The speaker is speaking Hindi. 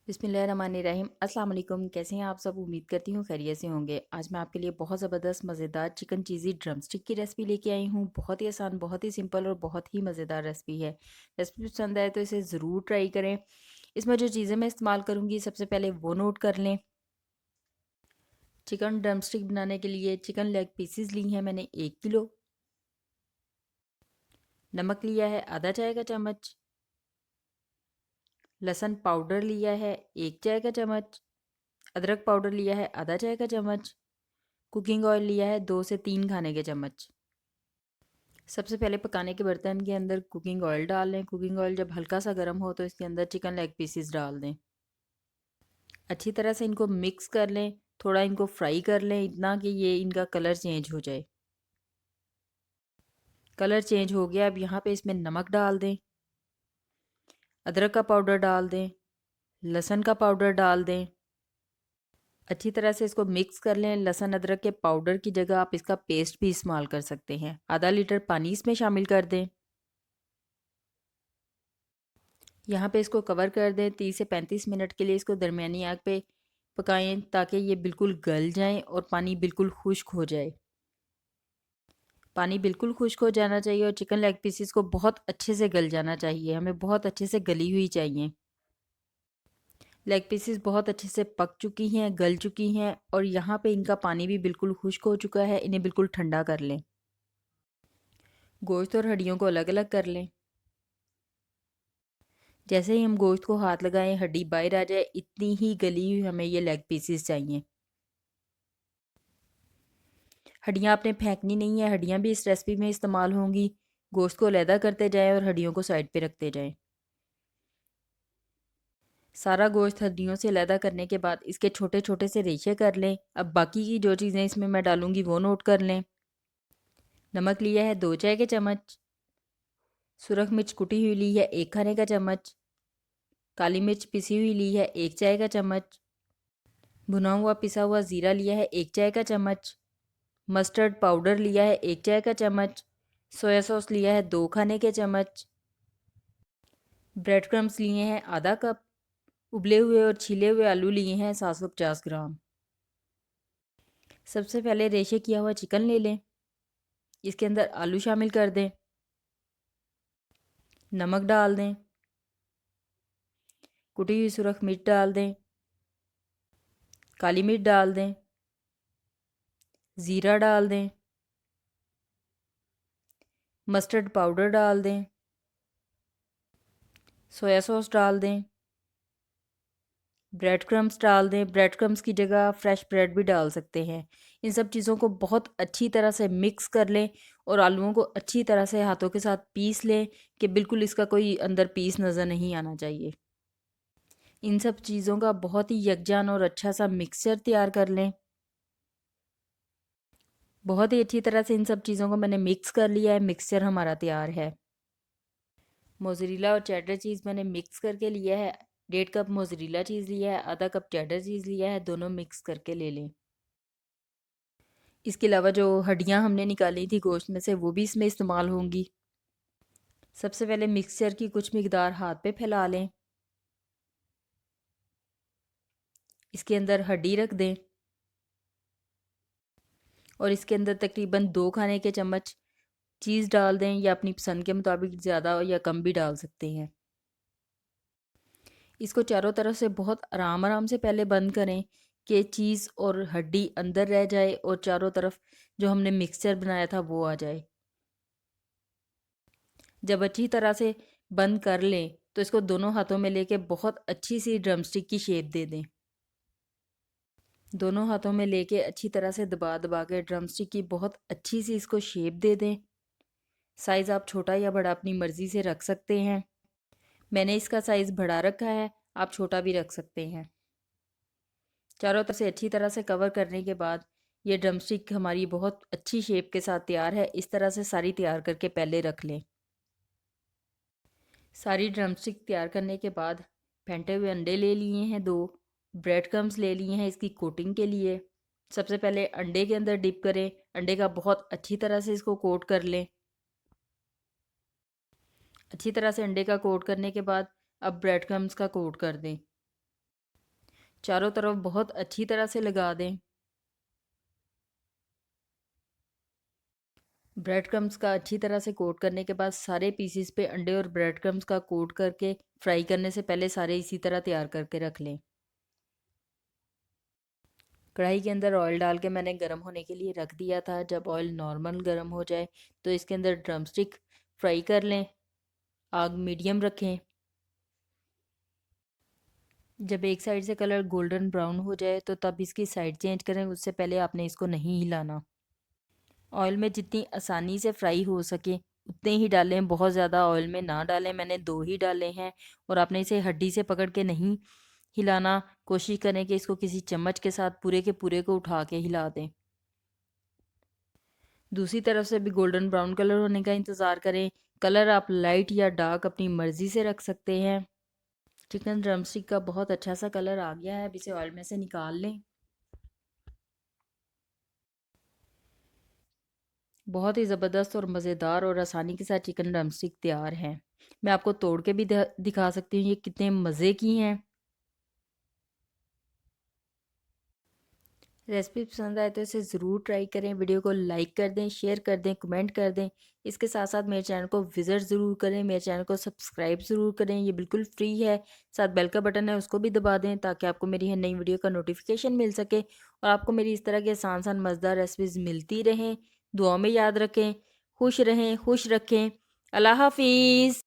बिस्मिल्लाहिर्रहमानिर्रहीम। अस्सलाम वालेकुम। कैसे हैं आप सब? उम्मीद करती हूँ खैरियत से होंगे। आज मैं आपके लिए बहुत ज़बरदस्त मज़ेदार चिकन चीज़ी ड्रमस्टिक की रेसिपी लेके आई हूँ। बहुत ही आसान, बहुत ही सिंपल और बहुत ही मज़ेदार रेसिपी है। रेसिपी पसंद आए तो इसे ज़रूर ट्राई करें। इसमें जो चीज़ें मैं इस्तेमाल करूँगी सबसे पहले वो नोट कर लें। चिकन ड्रमस्टिक बनाने के लिए चिकन लेग पीसीज ली हैं मैंने 1 किलो। नमक लिया है आधा चाय का चम्मच। लहसुन पाउडर लिया है 1 चाय का चम्मच। अदरक पाउडर लिया है आधा चाय का चम्मच। कुकिंग ऑयल लिया है 2 से 3 खाने के चम्मच। सबसे पहले पकाने के बर्तन के अंदर कुकिंग ऑयल डाल लें। कुकिंग ऑयल जब हल्का सा गर्म हो तो इसके अंदर चिकन लेग पीसेस डाल दें। अच्छी तरह से इनको मिक्स कर लें। थोड़ा इनको फ्राई कर लें, इतना कि ये इनका कलर चेंज हो जाए। कलर चेंज हो गया, अब यहाँ पे इसमें नमक डाल दें। अदरक का पाउडर डाल दें। लहसुन का पाउडर डाल दें। अच्छी तरह से इसको मिक्स कर लें। लहसुन अदरक के पाउडर की जगह आप इसका पेस्ट भी इस्तेमाल कर सकते हैं। आधा लीटर पानी इसमें शामिल कर दें। यहाँ पे इसको कवर कर दें। 30 से 35 मिनट के लिए इसको दरमियानी आग पे पकाएं ताकि ये बिल्कुल गल जाएं और पानी बिल्कुल खुश्क हो जाए। पानी बिल्कुल खुश्क हो जाना चाहिए और चिकन लेग पीसेस को बहुत अच्छे से गल जाना चाहिए। हमें बहुत अच्छे से गली हुई चाहिए। लेग पीसेस बहुत अच्छे से पक चुकी हैं, गल चुकी हैं और यहाँ पे इनका पानी भी बिल्कुल खुश्क हो चुका है। इन्हें बिल्कुल ठंडा कर लें। गोश्त और हड्डियों को अलग अलग कर लें। जैसे ही हम गोश्त को हाथ लगाएं हड्डी बाहर आ जाए, इतनी ही गली हुई हमें ये लेग पीसेस चाहिए। हड्डियाँ आपने फेंकनी नहीं है, हड्डियाँ भी इस रेसिपी में इस्तेमाल होंगी। गोश्त को अलहदा करते जाएं और हड्डियों को साइड पे रखते जाएं। सारा गोश्त हड्डियों से अलहदा करने के बाद इसके छोटे छोटे से रेशे कर लें। अब बाकी की जो चीज़ें इसमें मैं डालूंगी वो नोट कर लें। नमक लिया है 2 चाय के चम्मच। सुरख मिर्च कुटी हुई ली है 1 खाने का चम्मच। काली मिर्च पिसी हुई ली है 1 चाय का चम्मच। भुना हुआ पिसा हुआ ज़ीरा लिया है 1 चाय का चम्मच। मस्टर्ड पाउडर लिया है 1 चाय का चम्मच। सोया सॉस लिया है 2 खाने के चम्मच। ब्रेड क्रम्स लिए हैं आधा कप। उबले हुए और छीले हुए आलू लिए हैं 750 ग्राम। सबसे पहले रेशे किया हुआ चिकन ले लें। इसके अंदर आलू शामिल कर दें। नमक डाल दें। कुटी हुई सुरख मिर्च डाल दें। काली मिर्च डाल दें। ज़ीरा डाल दें। मस्टर्ड पाउडर डाल दें। सोया सॉस डाल दें। ब्रेड क्रम्स डाल दें। ब्रेड क्रम्स की जगह आप फ्रेश ब्रेड भी डाल सकते हैं। इन सब चीज़ों को बहुत अच्छी तरह से मिक्स कर लें और आलूओं को अच्छी तरह से हाथों के साथ पीस लें कि बिल्कुल इसका कोई अंदर पीस नज़र नहीं आना चाहिए। इन सब चीज़ों का बहुत ही यकजान और अच्छा सा मिक्सचर तैयार कर लें। बहुत ही अच्छी तरह से इन सब चीज़ों को मैंने मिक्स कर लिया है। मिक्सचर हमारा तैयार है। मोज़रेला और चेडर चीज़ मैंने मिक्स करके लिया है। 1.5 कप मोज़रेला चीज़ लिया है, आधा कप चेडर चीज़ लिया है। दोनों मिक्स करके ले लें। इसके अलावा जो हड्डियाँ हमने निकाली थी गोश्त में से वो भी इसमें इस्तेमाल होंगी। सबसे पहले मिक्सचर की कुछ मिकदार हाथ पे फैला लें। इसके अंदर हड्डी रख दें और इसके अंदर तकरीबन 2 खाने के चम्मच चीज़ डाल दें या अपनी पसंद के मुताबिक ज़्यादा या कम भी डाल सकते हैं। इसको चारों तरफ से बहुत आराम आराम से पहले बंद करें कि चीज़ और हड्डी अंदर रह जाए और चारों तरफ जो हमने मिक्सचर बनाया था वो आ जाए। जब अच्छी तरह से बंद कर लें तो इसको दोनों हाथों में लेके बहुत अच्छी सी ड्रमस्टिक की शेप दे दें। दोनों हाथों में लेके अच्छी तरह से दबा दबा के ड्रमस्टिक की बहुत अच्छी सी इसको शेप दे दें। साइज़ आप छोटा या बड़ा अपनी मर्ज़ी से रख सकते हैं। मैंने इसका साइज़ बड़ा रखा है, आप छोटा भी रख सकते हैं। चारों तरफ से अच्छी तरह से कवर करने के बाद ये ड्रमस्टिक हमारी बहुत अच्छी शेप के साथ तैयार है। इस तरह से सारी तैयार करके पहले रख लें। सारी ड्रमस्टिक तैयार करने के बाद फेंटे हुए अंडे ले लिए हैं 2। ब्रेड क्रम्स ले लिए हैं इसकी कोटिंग के लिए। सबसे पहले अंडे के अंदर डिप करें। अंडे का बहुत अच्छी तरह से इसको कोट कर लें। अच्छी तरह से अंडे का कोट करने के बाद अब ब्रेड क्रम्स का कोट कर दें। चारों तरफ बहुत अच्छी तरह से लगा दें। ब्रेड क्रम्स का अच्छी तरह से कोट करने के बाद सारे पीसीस पे अंडे और ब्रेड क्रम्स का कोट करके फ्राई करने से पहले सारे इसी तरह तैयार करके रख लें। कढ़ाई के अंदर ऑयल डाल के मैंने गर्म होने के लिए रख दिया था। जब ऑयल नॉर्मल गर्म हो जाए तो इसके अंदर ड्रमस्टिक फ्राई कर लें। आग मीडियम रखें। जब एक साइड से कलर गोल्डन ब्राउन हो जाए तो तब इसकी साइड चेंज करें, उससे पहले आपने इसको नहीं हिलाना। ऑयल में जितनी आसानी से फ्राई हो सके उतने ही डालें, बहुत ज़्यादा ऑयल में ना डालें। मैंने 2 ही डाले हैं। और आपने इसे हड्डी से पकड़ के नहीं हिलाना। कोशिश करें कि इसको किसी चम्मच के साथ पूरे के पूरे को उठा के हिला दें। दूसरी तरफ से भी गोल्डन ब्राउन कलर होने का इंतज़ार करें। कलर आप लाइट या डार्क अपनी मर्ज़ी से रख सकते हैं। चिकन ड्रमस्टिक का बहुत अच्छा सा कलर आ गया है। अब इसे ऑयल में से निकाल लें। बहुत ही ज़बरदस्त और मज़ेदार और आसानी के साथ चिकन ड्रमस्टिक तैयार हैं। मैं आपको तोड़ के भी दिखा सकती हूँ ये कितने मज़े की हैं। रेसिपी पसंद आए तो इसे ज़रूर ट्राई करें। वीडियो को लाइक कर दें, शेयर कर दें, कमेंट कर दें। इसके साथ साथ मेरे चैनल को विज़िट ज़रूर करें, मेरे चैनल को सब्सक्राइब ज़रूर करें। ये बिल्कुल फ्री है। साथ बेल का बटन है उसको भी दबा दें ताकि आपको मेरी हर नई वीडियो का नोटिफिकेशन मिल सके और आपको मेरी इस तरह की आसान आसान मज़ेदार रेसिपीज़ मिलती रहें। दुआ में याद रखें। खुश रहें, खुश रखें। अल्लाह हाफिज़।